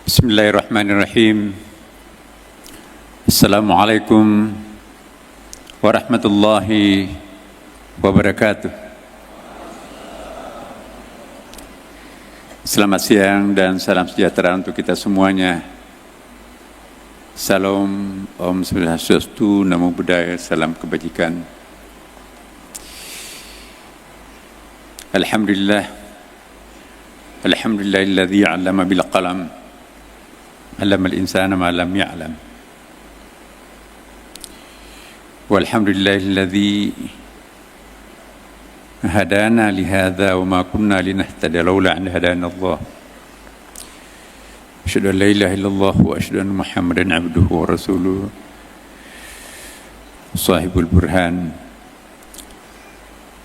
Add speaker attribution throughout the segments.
Speaker 1: Bismillahirrahmanirrahim. Assalamualaikum warahmatullahi wabarakatuh. Selamat siang dan salam sejahtera untuk kita semuanya. Salam, Om Swastiastu, Namo Buddhaya, salam kebajikan. Alhamdulillahilladzi 'allama bil qalam. Allamal insana ma lam ya'lam. Walhamdulillahilladzi hadana li hadza wa ma kunna linahtadiya laula an hadana Allah. Asyhadu an la ilaha illallah wa asyhadu anna Muhammadan 'abduhu wa rasuluhu. Shahibul burhan.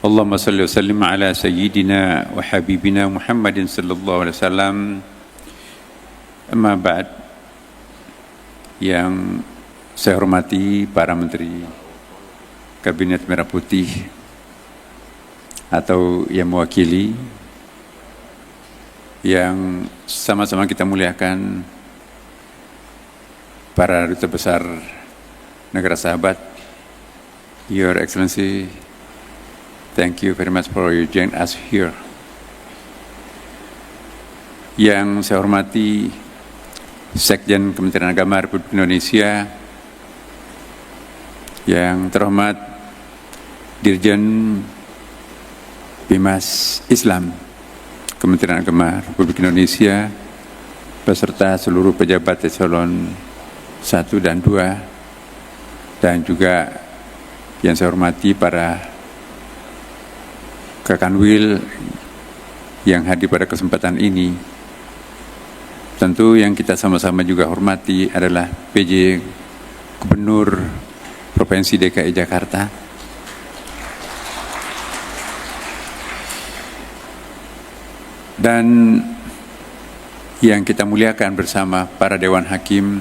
Speaker 1: Allahumma shalli wa sallim ala sayyidina wa habibina Muhammadin sallallahu alaihi wasallam. Amma ba'd. Yang saya hormati para menteri Kabinet Merah Putih atau yang mewakili, yang sama-sama kita muliakan para duta besar negara sahabat, Your Excellency, thank you very much for you join us here. Yang saya hormati Sekjen Kementerian Agama Republik Indonesia, yang terhormat Dirjen Bimas Islam Kementerian Agama Republik Indonesia, beserta seluruh pejabat eselon 1 dan 2, dan juga yang saya hormati para Kakanwil yang hadir pada kesempatan ini. Tentu yang kita sama-sama juga hormati adalah PJ Gubernur Provinsi DKI Jakarta, dan yang kita muliakan bersama para Dewan Hakim,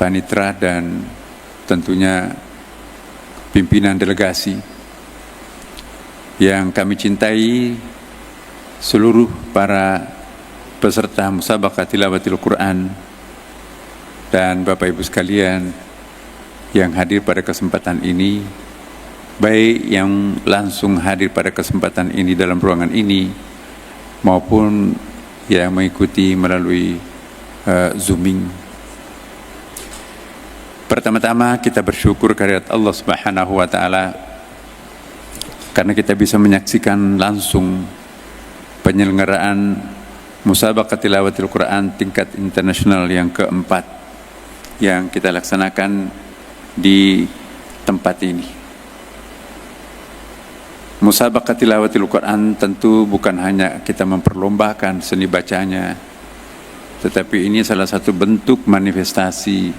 Speaker 1: Panitra, dan tentunya pimpinan delegasi yang kami cintai, seluruh para peserta musabaqah tilawatil Quran, dan Bapak Ibu sekalian yang hadir pada kesempatan ini, baik yang langsung hadir pada kesempatan ini dalam ruangan ini maupun yang mengikuti melalui Zooming. Pertama-tama kita bersyukur kehadirat Allah Subhanahu wa taala karena kita bisa menyaksikan langsung penyelenggaraan Musabaqah Tilawatil Quran tingkat internasional yang keempat yang kita laksanakan di tempat ini. Musabaqah Tilawatil Quran tentu bukan hanya kita memperlombakan seni bacanya, tetapi ini salah satu bentuk manifestasi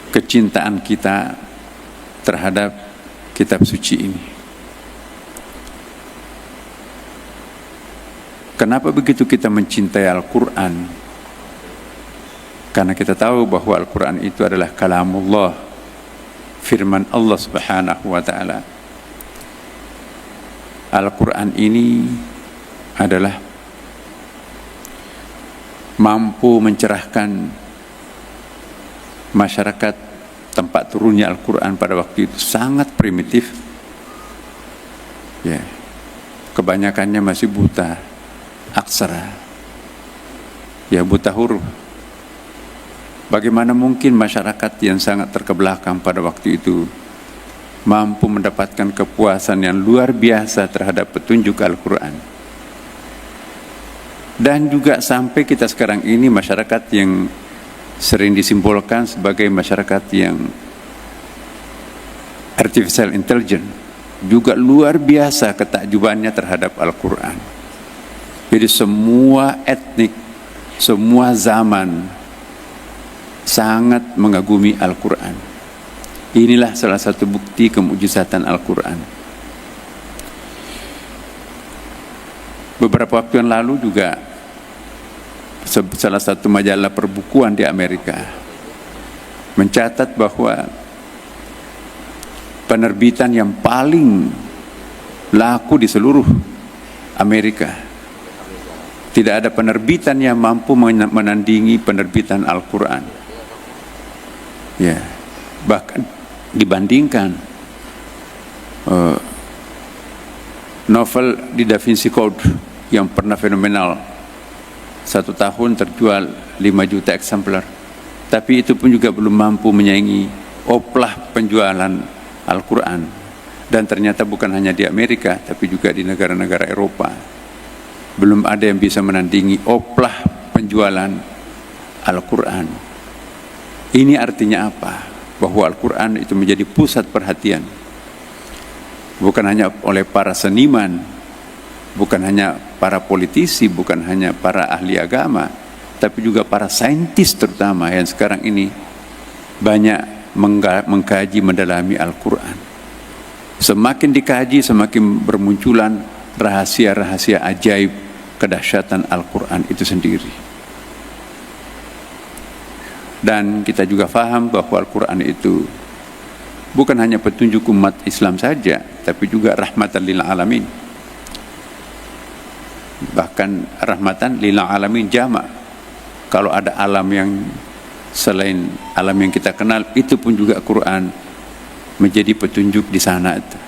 Speaker 1: kecintaan kita terhadap kitab suci ini. Kenapa begitu kita mencintai Al-Quran? Karena kita tahu bahwa Al-Quran itu adalah kalamullah, firman Allah Subhanahu wa ta'ala. Al-Quran ini adalah mampu mencerahkan masyarakat tempat turunnya Al-Quran pada waktu itu sangat primitif. Ya, kebanyakannya masih buta aksara, ya, buta huruf. Bagaimana mungkin masyarakat yang sangat terkebelakang pada waktu itu mampu mendapatkan kepuasan yang luar biasa terhadap petunjuk Al-Quran? Dan juga sampai kita sekarang ini masyarakat yang sering disimbolkan sebagai masyarakat yang artificial intelligence juga luar biasa ketakjubannya terhadap Al-Quran. Jadi semua etnik, semua zaman sangat mengagumi Al-Quran. Inilah salah satu bukti kemujizatan Al-Quran. Beberapa waktu yang lalu juga salah satu majalah perbukuan di Amerika mencatat bahwa penerbitan yang paling laku di seluruh Amerika Tidak ada penerbitan yang mampu menandingi penerbitan Al-Quran. Ya, bahkan dibandingkan novel di Da Vinci Code yang pernah fenomenal, 1 tahun terjual 5 juta eksemplar, tapi itu pun juga belum mampu menyaingi oplah penjualan Al-Quran. Dan ternyata bukan hanya di Amerika, tapi juga di negara-negara Eropa belum ada yang bisa menandingi oplah penjualan Al-Quran. Ini artinya apa? Bahwa Al-Quran itu menjadi pusat perhatian, bukan hanya oleh para seniman, bukan hanya para politisi, bukan hanya para ahli agama, tapi juga para saintis terutama yang sekarang ini banyak mengkaji, mendalami Al-Quran. Semakin dikaji, semakin bermunculan rahasia-rahasia ajaib kedahsyatan Al-Quran itu sendiri. Dan kita juga faham bahwa Al-Quran itu bukan hanya petunjuk umat Islam saja, tapi juga rahmatan lil alamin. Bahkan rahmatan lil alamin jamak. Kalau ada alam yang selain alam yang kita kenal, itu pun juga Quran menjadi petunjuk di sana itu.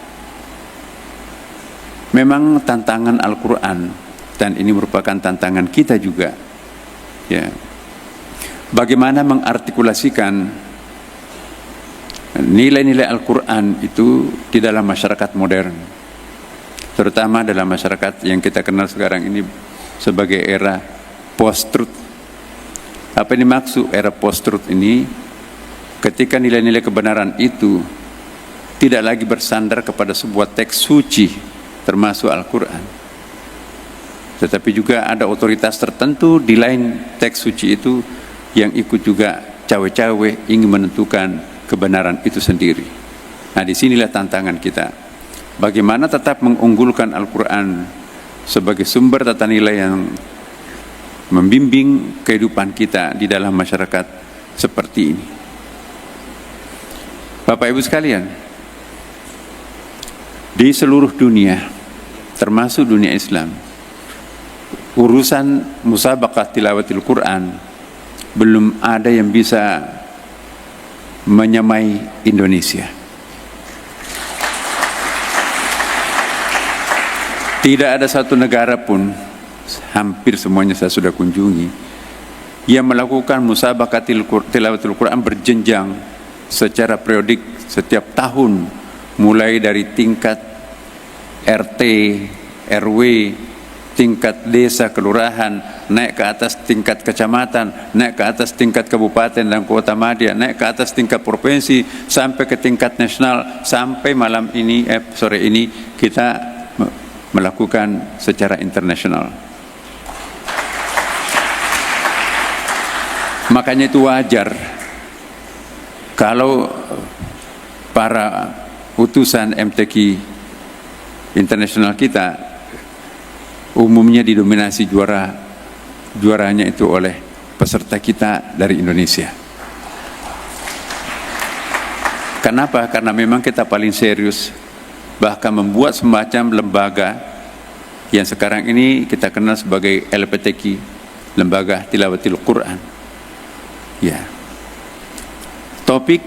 Speaker 1: Memang tantangan Al-Quran, dan ini merupakan tantangan kita juga, ya, bagaimana mengartikulasikan nilai-nilai Al-Quran itu di dalam masyarakat modern, terutama dalam masyarakat yang kita kenal sekarang ini sebagai era post-truth. Apa yang dimaksud era post-truth ini? Ketika nilai-nilai kebenaran itu tidak lagi bersandar kepada sebuah teks suci termasuk Al-Quran, tetapi juga ada otoritas tertentu di lain teks suci itu yang ikut juga cawe-cawe ingin menentukan kebenaran itu sendiri. Nah, disinilah tantangan kita. Bagaimana tetap mengunggulkan Al-Quran sebagai sumber tata nilai yang membimbing kehidupan kita di dalam masyarakat seperti ini. Bapak Ibu sekalian, di seluruh dunia, termasuk dunia Islam, urusan musabaqah tilawatil Quran belum ada yang bisa menyamai Indonesia. Tidak ada satu negara pun, hampir semuanya saya sudah kunjungi, yang melakukan musabaqah tilawatil Quran berjenjang secara periodik setiap tahun, mulai dari tingkat RT, RW, tingkat desa, kelurahan, naik ke atas tingkat kecamatan, naik ke atas tingkat kabupaten dan kota madya, naik ke atas tingkat provinsi, sampai ke tingkat nasional, sampai sore ini kita melakukan secara internasional. Makanya itu wajar kalau para utusan MTQ internasional kita umumnya didominasi juaranya itu oleh peserta kita dari Indonesia. Kenapa? Karena memang kita paling serius, bahkan membuat semacam lembaga yang sekarang ini kita kenal sebagai LPTQ, Lembaga Tilawatil Quran. Ya. Topik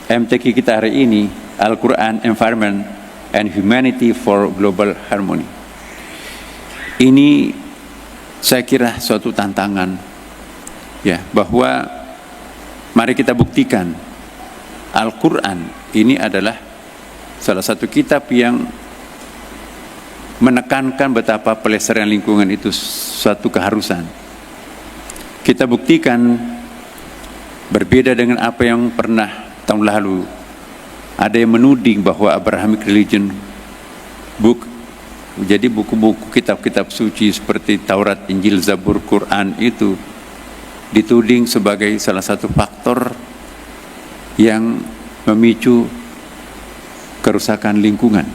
Speaker 1: MTQ kita hari ini, Al-Quran, Environment and Humanity for Global Harmony. Ini saya kira suatu tantangan, ya, bahwa mari kita buktikan Al-Quran ini adalah salah satu kitab yang menekankan betapa pelestarian lingkungan itu suatu keharusan. Kita buktikan, berbeda dengan apa yang pernah tahun lalu ada yang menuding bahwa Abrahamic Religion book, jadi buku-buku kitab-kitab suci seperti Taurat, Injil, Zabur, Quran itu dituding sebagai salah satu faktor yang memicu kerusakan lingkungan.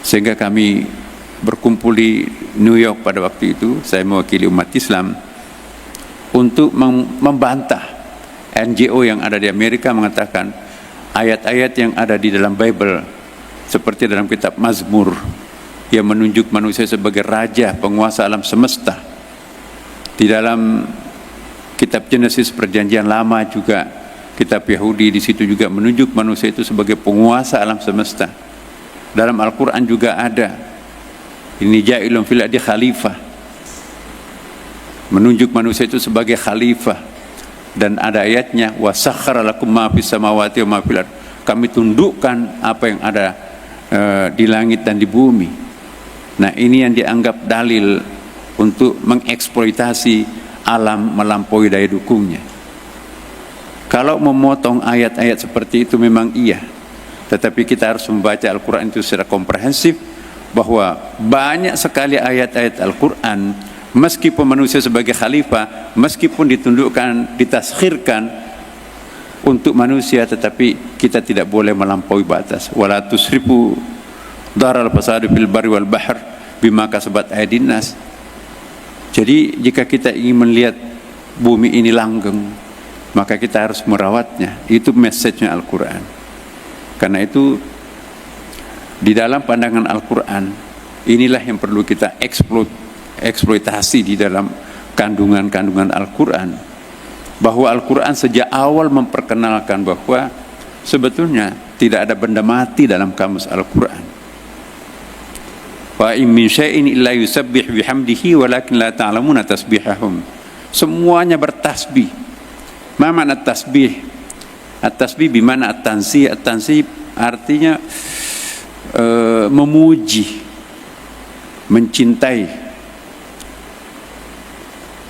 Speaker 1: Sehingga kami berkumpul di New York pada waktu itu, saya mewakili umat Islam untuk membantah NGO yang ada di Amerika mengatakan ayat-ayat yang ada di dalam Bible seperti dalam kitab Mazmur yang menunjuk manusia sebagai raja, penguasa alam semesta. Di dalam kitab Genesis perjanjian lama juga, kitab Yahudi di situ juga menunjuk manusia itu sebagai penguasa alam semesta. Dalam Al-Quran juga ada, ini ja'ilun fil ardi khalifah, menunjuk manusia itu sebagai khalifah. Dan ada ayatnya, wa sakhkhara lakum ma fis samawati wa ma fil ardh, kami tundukkan apa yang ada di langit dan di bumi. Nah, ini yang dianggap dalil untuk mengeksploitasi alam melampaui daya dukungnya. Kalau memotong ayat-ayat seperti itu memang iya, tetapi kita harus membaca Al-Quran itu secara komprehensif, bahwa banyak sekali ayat-ayat Al-Quran, meskipun manusia sebagai khalifah, meskipun ditundukkan, ditaskhirkan untuk manusia, tetapi kita tidak boleh melampaui batas. Wala tusrifu daral fasadu fil barri wal bahr bima kasabat aydin nas. Jadi jika kita ingin melihat bumi ini langgeng, maka kita harus merawatnya. Itu message-nya Al-Quran. Karena itu di dalam pandangan Al-Quran, inilah yang perlu kita eksploitasi di dalam kandungan-kandungan Al-Quran. Bahwa Al-Quran sejak awal memperkenalkan bahwa sebetulnya tidak ada benda mati dalam kamus Al-Quran. Wa in min syai'in illa yusabbih bihamdihi walakin la ta'lamuna tasbihahum. Semuanya bertasbih. Ma makna tasbih? At-tasbih bimana at-tansih. At-tansih artinya memuji, mencintai.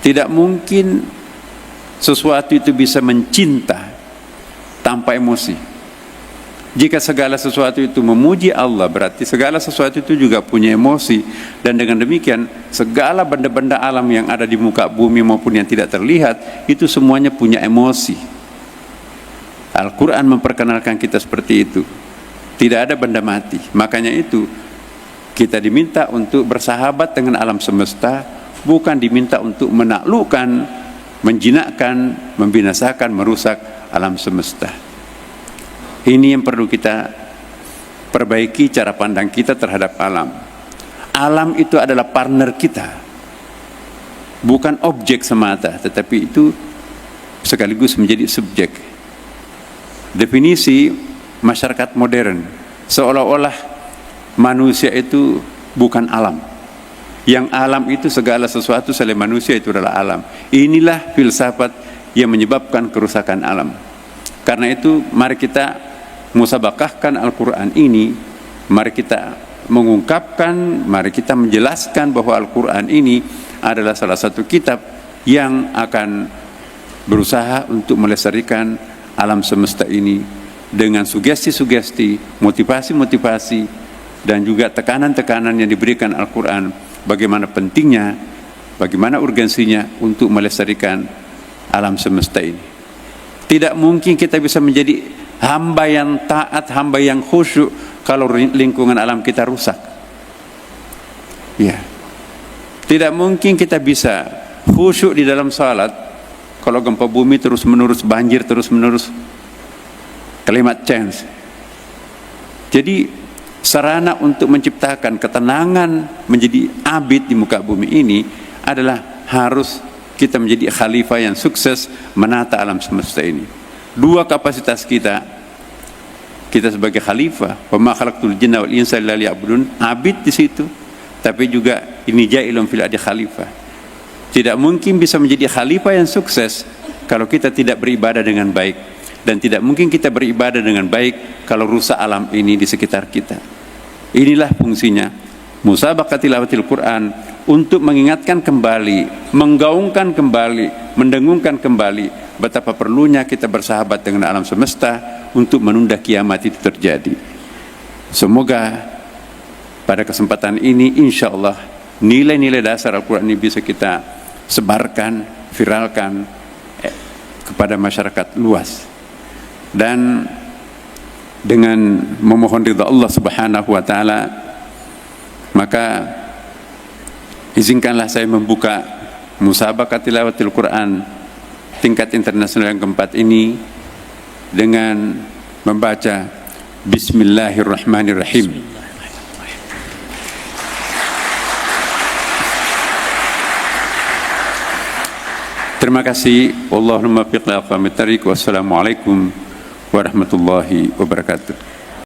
Speaker 1: Tidak mungkin sesuatu itu bisa mencinta tanpa emosi. Jika segala sesuatu itu memuji Allah, berarti segala sesuatu itu juga punya emosi. Dan dengan demikian, segala benda-benda alam yang ada di muka bumi maupun yang tidak terlihat, itu semuanya punya emosi. Al-Quran memperkenalkan kita seperti itu. Tidak ada benda mati. Makanya itu, kita diminta untuk bersahabat dengan alam semesta, bukan diminta untuk menaklukkan, menjinakkan, membinasakan, merusak alam semesta. Ini yang perlu kita perbaiki cara pandang kita terhadap alam. Alam itu adalah partner kita, bukan objek semata, tetapi itu sekaligus menjadi subjek. Definisi masyarakat modern, seolah-olah manusia itu bukan alam. Yang alam itu segala sesuatu selain manusia itu adalah alam. Inilah filsafat yang menyebabkan kerusakan alam. Karena itu mari kita musabakahkan Al-Quran ini, mari kita mengungkapkan, mari kita menjelaskan bahwa Al-Quran ini adalah salah satu kitab yang akan berusaha untuk melestarikan alam semesta ini dengan sugesti-sugesti, motivasi-motivasi, dan juga tekanan-tekanan yang diberikan Al-Quran, bagaimana pentingnya, bagaimana urgensinya untuk melestarikan alam semesta ini. Tidak mungkin kita bisa menjadi hamba yang taat, hamba yang khusyuk kalau lingkungan alam kita rusak. Ya. Tidak mungkin kita bisa khusyuk di dalam salat kalau gempa bumi terus menerus, banjir terus menerus, climate change. Jadi sarana untuk menciptakan ketenangan menjadi abid di muka bumi ini adalah harus kita menjadi khalifah yang sukses menata alam semesta ini. Dua kapasitas kita sebagai khalifah, wa ma khalaqtul jinna wal insa illa liya'budun, abid di situ, tapi juga ini ja'ilun fil ardi khalifah. Tidak mungkin bisa menjadi khalifah yang sukses kalau kita tidak beribadah dengan baik, dan tidak mungkin kita beribadah dengan baik kalau rusak alam ini di sekitar kita. Inilah fungsinya musabaqah tilawatil Quran, untuk mengingatkan kembali, menggaungkan kembali, mendengungkan kembali betapa perlunya kita bersahabat dengan alam semesta untuk menunda kiamat itu terjadi. Semoga pada kesempatan ini insya Allah nilai-nilai dasar Al-Quran ini bisa kita sebarkan, viralkan kepada masyarakat luas. Dan dengan memohon ridha Allah Subhanahu wa taala, maka izinkanlah saya membuka musabaqah tilawatil Quran tingkat internasional yang keempat ini dengan membaca Bismillahirrahmanirrahim. Terima kasih. Wallahul muwaffiq ila aqwamit thariq. Wassalamualaikum warahmatullahi wabarakatuh.